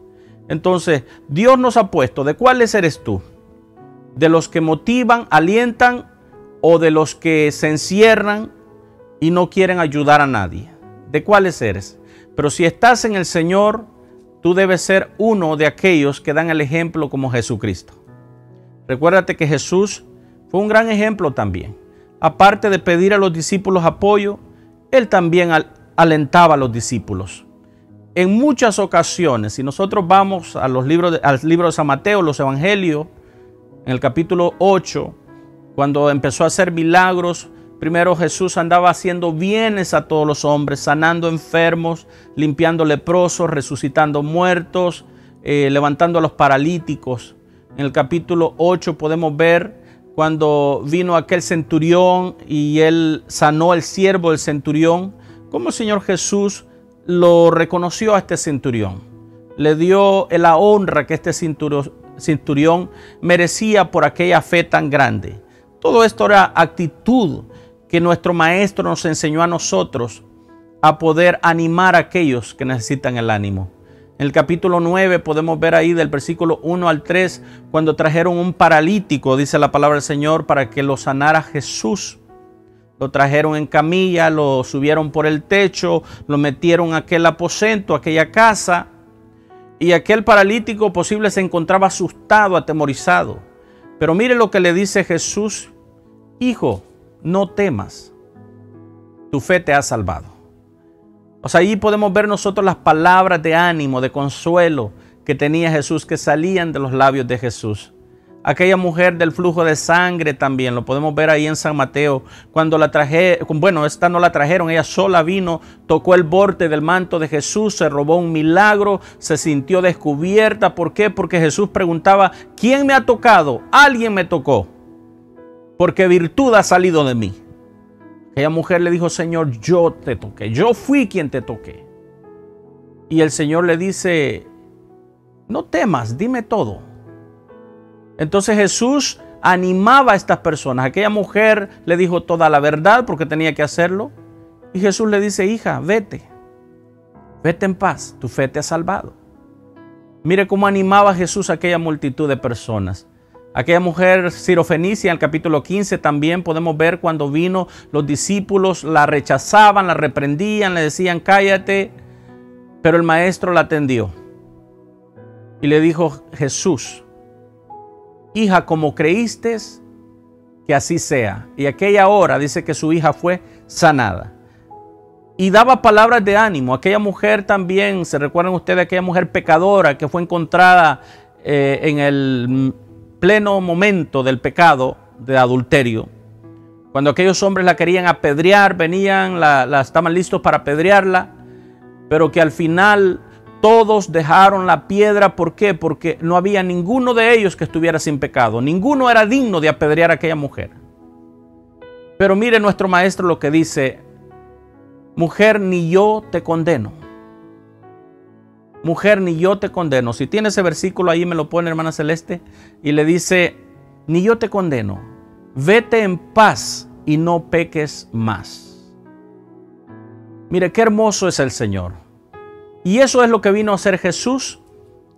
S1: Entonces, Dios nos ha puesto, ¿de cuáles eres tú? ¿De los que motivan, alientan o de los que se encierran y no quieren ayudar a nadie? ¿De cuáles eres? Pero si estás en el Señor, tú debes ser uno de aquellos que dan el ejemplo como Jesucristo. Recuérdate que Jesús fue un gran ejemplo también. Aparte de pedir a los discípulos apoyo, Él también alentaba a los discípulos. En muchas ocasiones, si nosotros vamos a al libro de San Mateo, los evangelios, en el capítulo 8, cuando empezó a hacer milagros, primero Jesús andaba haciendo bienes a todos los hombres, sanando enfermos, limpiando leprosos, resucitando muertos, levantando a los paralíticos. En el capítulo 8 podemos ver cuando vino aquel centurión y él sanó al siervo del centurión, cómo el Señor Jesús lo reconoció a este centurión. Le dio la honra que este centurión merecía por aquella fe tan grande. Todo esto era actitud que nuestro Maestro nos enseñó a nosotros a poder animar a aquellos que necesitan el ánimo. En el capítulo 9 podemos ver ahí del versículo 1 al 3, cuando trajeron un paralítico, dice la palabra del Señor, para que lo sanara Jesús. Lo trajeron en camilla, lo subieron por el techo, lo metieron a aquel aposento, a aquella casa, y aquel paralítico posible se encontraba asustado, atemorizado. Pero mire lo que le dice Jesús: hijo, no temas, tu fe te ha salvado. O sea, allí podemos ver nosotros las palabras de ánimo, de consuelo que tenía Jesús, que salían de los labios de Jesús. Aquella mujer del flujo de sangre también, lo podemos ver ahí en San Mateo, cuando la trajeron, bueno, esta no la trajeron, ella sola vino, tocó el borde del manto de Jesús, se robó un milagro, se sintió descubierta. ¿Por qué? Porque Jesús preguntaba: ¿quién me ha tocado? Alguien me tocó, porque virtud ha salido de mí. Aquella mujer le dijo: Señor, yo te toqué, yo fui quien te toqué. Y el Señor le dice: no temas, dime todo. Entonces Jesús animaba a estas personas. Aquella mujer le dijo toda la verdad porque tenía que hacerlo. Y Jesús le dice: hija, vete en paz, tu fe te ha salvado. Mire cómo animaba Jesús a aquella multitud de personas. Aquella mujer sirofenicia en el capítulo 15 también podemos ver cuando vino, los discípulos la rechazaban, la reprendían, le decían: cállate. Pero el maestro la atendió y le dijo: Jesús, hija, como creíste, que así sea. Y aquella hora dice que su hija fue sanada. Y daba palabras de ánimo. Aquella mujer también, ¿se recuerdan ustedes? Aquella mujer pecadora que fue encontrada en el pleno momento del pecado de adulterio. Cuando aquellos hombres la querían apedrear, venían, estaban listos para apedrearla, pero que al final todos dejaron la piedra. ¿Por qué? Porque no había ninguno de ellos que estuviera sin pecado. Ninguno era digno de apedrear a aquella mujer. Pero mire nuestro maestro lo que dice: mujer, ni yo te condeno. Mujer, ni yo te condeno. Si tiene ese versículo ahí, me lo pone, hermana Celeste. Y le dice: ni yo te condeno. Vete en paz y no peques más. Mire qué hermoso es el Señor. Y eso es lo que vino a hacer Jesús: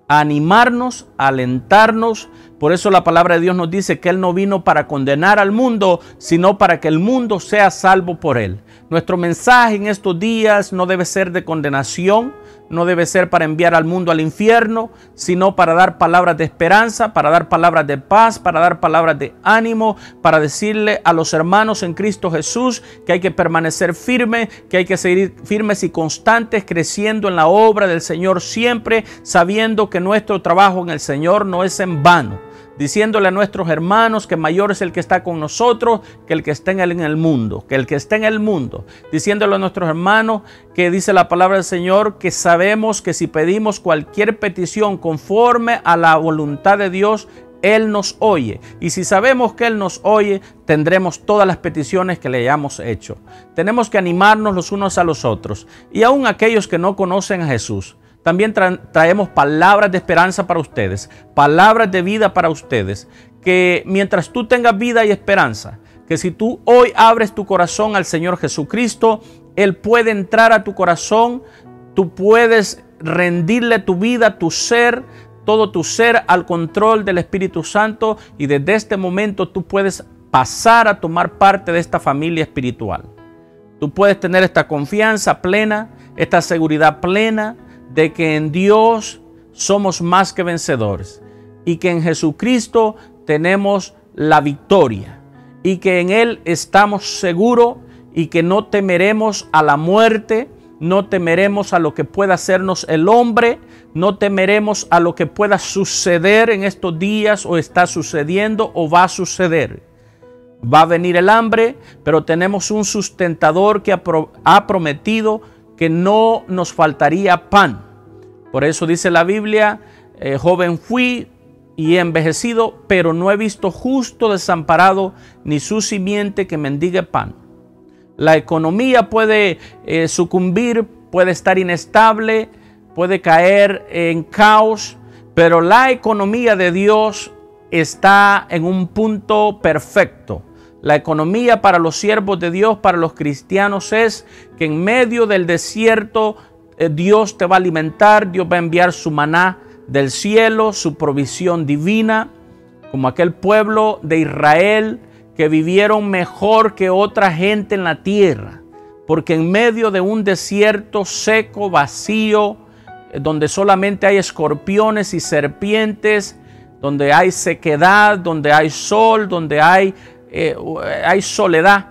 S1: a animarnos, a alentarnos. Por eso la palabra de Dios nos dice que Él no vino para condenar al mundo, sino para que el mundo sea salvo por Él. Nuestro mensaje en estos días no debe ser de condenación, no debe ser para enviar al mundo al infierno, sino para dar palabras de esperanza, para dar palabras de paz, para dar palabras de ánimo, para decirle a los hermanos en Cristo Jesús que hay que permanecer firmes, que hay que seguir firmes y constantes, creciendo en la obra del Señor siempre, sabiendo que nuestro trabajo en el Señor no es en vano. Diciéndole a nuestros hermanos que mayor es el que está con nosotros que el que está en el mundo, que el que está en el mundo. Diciéndole a nuestros hermanos que dice la palabra del Señor que sabemos que si pedimos cualquier petición conforme a la voluntad de Dios, Él nos oye. Y si sabemos que Él nos oye, tendremos todas las peticiones que le hayamos hecho. Tenemos que animarnos los unos a los otros. Y aún aquellos que no conocen a Jesús, también traemos palabras de esperanza para ustedes, palabras de vida para ustedes, que mientras tú tengas vida y esperanza, que si tú hoy abres tu corazón al Señor Jesucristo, Él puede entrar a tu corazón, tú puedes rendirle tu vida, tu ser, todo tu ser al control del Espíritu Santo, y desde este momento tú puedes pasar a tomar parte de esta familia espiritual. Tú puedes tener esta confianza plena, esta seguridad plena, de que en Dios somos más que vencedores y que en Jesucristo tenemos la victoria y que en Él estamos seguros y que no temeremos a la muerte, no temeremos a lo que pueda hacernos el hombre, no temeremos a lo que pueda suceder en estos días o está sucediendo o va a suceder. Va a venir el hambre, pero tenemos un sustentador que ha prometido que no nos faltaría pan. Por eso dice la Biblia: joven fui y he envejecido, pero no he visto justo desamparado, ni su simiente que mendigue pan. La economía puede sucumbir, puede estar inestable, puede caer en caos, pero la economía de Dios está en un punto perfecto. La economía para los siervos de Dios, para los cristianos, es que en medio del desierto Dios te va a alimentar, Dios va a enviar su maná del cielo, su provisión divina, como aquel pueblo de Israel que vivieron mejor que otra gente en la tierra, porque en medio de un desierto seco, vacío, donde solamente hay escorpiones y serpientes, donde hay sequedad, donde hay sol, donde hay soledad.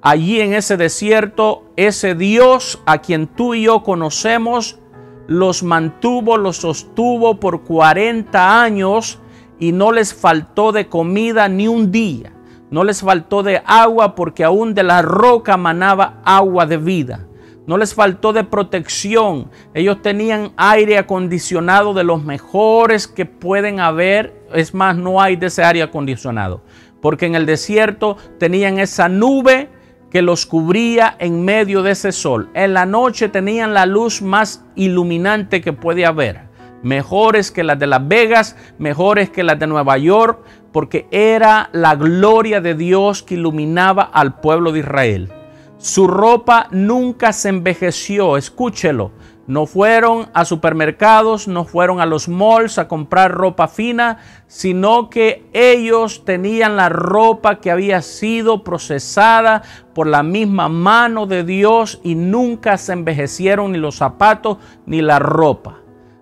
S1: Allí en ese desierto, ese Dios a quien tú y yo conocemos, los mantuvo, los sostuvo por 40 años y no les faltó de comida ni un día. No les faltó de agua, porque aún de la roca manaba agua de vida. No les faltó de protección. Ellos tenían aire acondicionado de los mejores que pueden haber. Es más, no hay de ese aire acondicionado, porque en el desierto tenían esa nube que los cubría en medio de ese sol. En la noche tenían la luz más iluminante que puede haber, mejores que las de Las Vegas, mejores que las de Nueva York, porque era la gloria de Dios que iluminaba al pueblo de Israel. Su ropa nunca se envejeció. Escúchelo. No fueron a supermercados, no fueron a los malls a comprar ropa fina, sino que ellos tenían la ropa que había sido procesada por la misma mano de Dios y nunca se envejecieron ni los zapatos ni la ropa.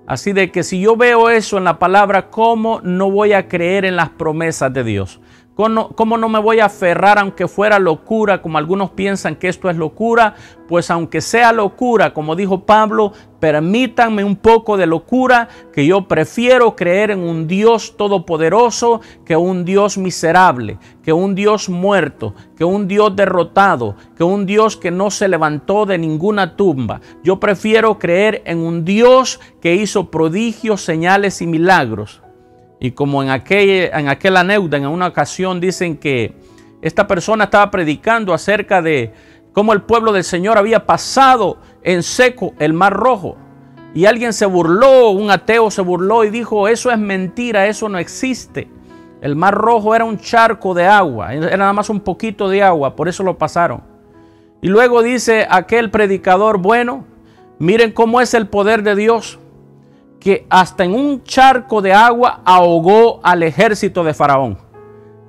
S1: Así de que si yo veo eso en la palabra, ¿cómo no voy a creer en las promesas de Dios? ¿Cómo no me voy a aferrar aunque fuera locura, como algunos piensan que esto es locura? Pues aunque sea locura, como dijo Pablo, permítanme un poco de locura, que yo prefiero creer en un Dios todopoderoso que un Dios miserable, que un Dios muerto, que un Dios derrotado, que un Dios que no se levantó de ninguna tumba. Yo prefiero creer en un Dios que hizo prodigios, señales y milagros. Y como en aquel anécdota, en una ocasión dicen que esta persona estaba predicando acerca de cómo el pueblo del Señor había pasado en seco el Mar Rojo. Y alguien se burló, un ateo se burló y dijo, eso es mentira, eso no existe. El Mar Rojo era un charco de agua, era nada más un poquito de agua, por eso lo pasaron. Y luego dice aquel predicador, bueno, miren cómo es el poder de Dios, que hasta en un charco de agua ahogó al ejército de Faraón.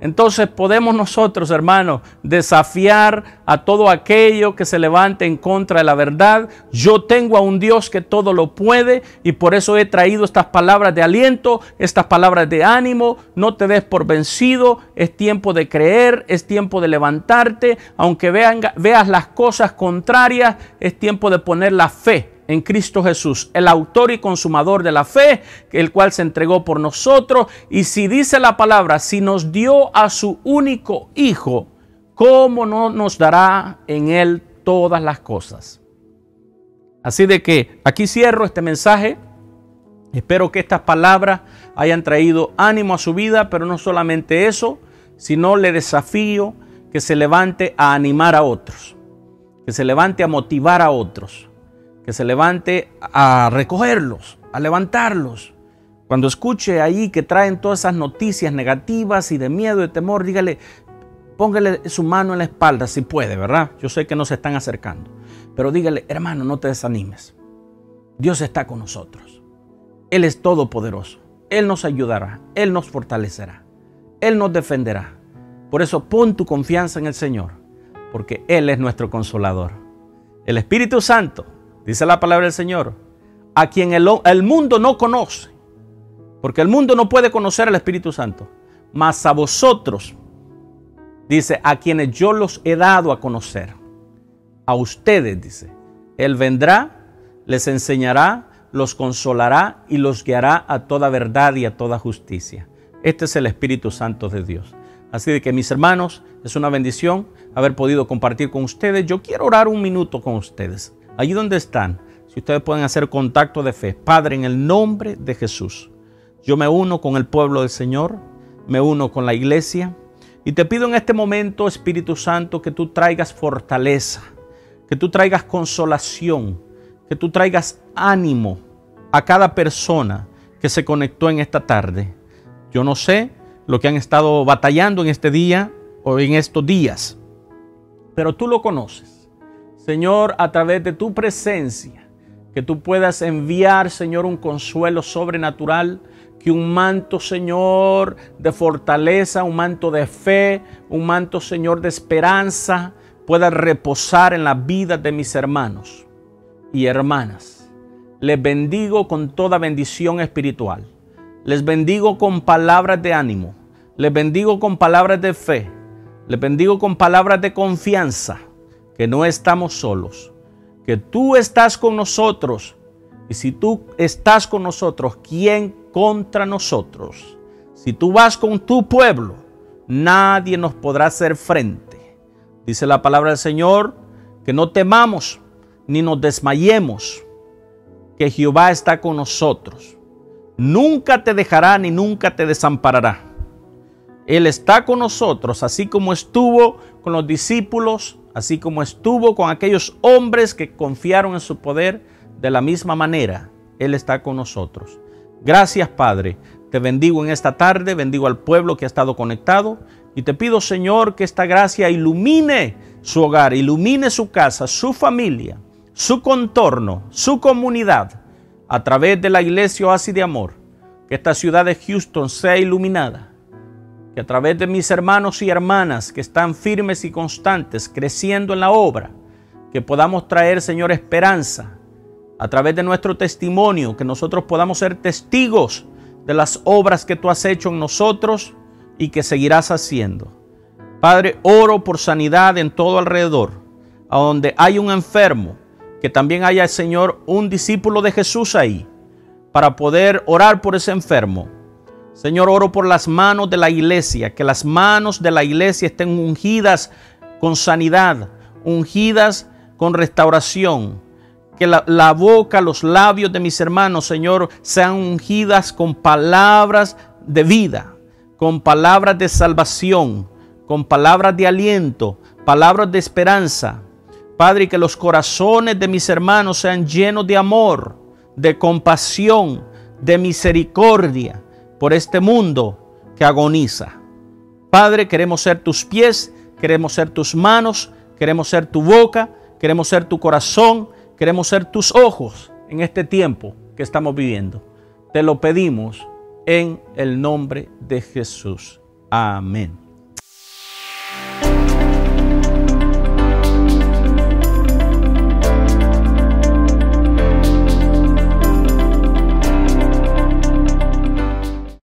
S1: Entonces podemos nosotros, hermanos, desafiar a todo aquello que se levante en contra de la verdad. Yo tengo a un Dios que todo lo puede y por eso he traído estas palabras de aliento, estas palabras de ánimo. No te des por vencido, es tiempo de creer, es tiempo de levantarte. Aunque veas las cosas contrarias, es tiempo de poner la fe en Cristo Jesús, el autor y consumador de la fe, el cual se entregó por nosotros. Y si dice la palabra, si nos dio a su único Hijo, ¿cómo no nos dará en Él todas las cosas? Así de que aquí cierro este mensaje. Espero que estas palabras hayan traído ánimo a su vida, pero no solamente eso, sino le desafío que se levante a animar a otros, que se levante a motivar a otros, que se levante a recogerlos, a levantarlos. Cuando escuche ahí que traen todas esas noticias negativas y de miedo y de temor, dígale, póngale su mano en la espalda si puede, ¿verdad? Yo sé que no se están acercando, pero dígale, hermano, no te desanimes. Dios está con nosotros. Él es todopoderoso. Él nos ayudará, Él nos fortalecerá, Él nos defenderá. Por eso pon tu confianza en el Señor, porque Él es nuestro consolador. El Espíritu Santo, dice la palabra del Señor, a quien el mundo no conoce, porque el mundo no puede conocer al Espíritu Santo, mas a vosotros, dice, a quienes yo los he dado a conocer, a ustedes, dice, Él vendrá, les enseñará, los consolará y los guiará a toda verdad y a toda justicia. Este es el Espíritu Santo de Dios. Así de que, mis hermanos, es una bendición haber podido compartir con ustedes. Yo quiero orar un minuto con ustedes. Allí donde están, si ustedes pueden hacer contacto de fe. Padre, en el nombre de Jesús, yo me uno con el pueblo del Señor, me uno con la iglesia y te pido en este momento, Espíritu Santo, que tú traigas fortaleza, que tú traigas consolación, que tú traigas ánimo a cada persona que se conectó en esta tarde. Yo no sé lo que han estado batallando en este día o en estos días, pero tú lo conoces. Señor, a través de tu presencia, que tú puedas enviar, Señor, un consuelo sobrenatural, que un manto, Señor, de fortaleza, un manto de fe, un manto, Señor, de esperanza, pueda reposar en las vidas de mis hermanos y hermanas. Les bendigo con toda bendición espiritual. Les bendigo con palabras de ánimo. Les bendigo con palabras de fe. Les bendigo con palabras de confianza. Que no estamos solos, que tú estás con nosotros. Y si tú estás con nosotros, ¿quién contra nosotros? Si tú vas con tu pueblo, nadie nos podrá hacer frente. Dice la palabra del Señor, que no temamos ni nos desmayemos, que Jehová está con nosotros. Nunca te dejará ni nunca te desamparará. Él está con nosotros, así como estuvo con los discípulos, así como estuvo con aquellos hombres que confiaron en su poder. De la misma manera, Él está con nosotros. Gracias, Padre. Te bendigo en esta tarde, bendigo al pueblo que ha estado conectado y te pido, Señor, que esta gracia ilumine su hogar, ilumine su casa, su familia, su contorno, su comunidad, a través de la iglesia Oasis de Amor. Que esta ciudad de Houston sea iluminada. Que a través de mis hermanos y hermanas que están firmes y constantes, creciendo en la obra, que podamos traer, Señor, esperanza. A través de nuestro testimonio, que nosotros podamos ser testigos de las obras que tú has hecho en nosotros y que seguirás haciendo. Padre, oro por sanidad en todo alrededor, a donde hay un enfermo, que también haya, Señor, un discípulo de Jesús ahí, para poder orar por ese enfermo. Señor, oro por las manos de la iglesia, que las manos de la iglesia estén ungidas con sanidad, ungidas con restauración. Que la boca, los labios de mis hermanos, Señor, sean ungidas con palabras de vida, con palabras de salvación, con palabras de aliento, palabras de esperanza. Padre, que los corazones de mis hermanos sean llenos de amor, de compasión, de misericordia por este mundo que agoniza. Padre, queremos ser tus pies, queremos ser tus manos, queremos ser tu boca, queremos ser tu corazón, queremos ser tus ojos en este tiempo que estamos viviendo. Te lo pedimos en el nombre de Jesús. Amén.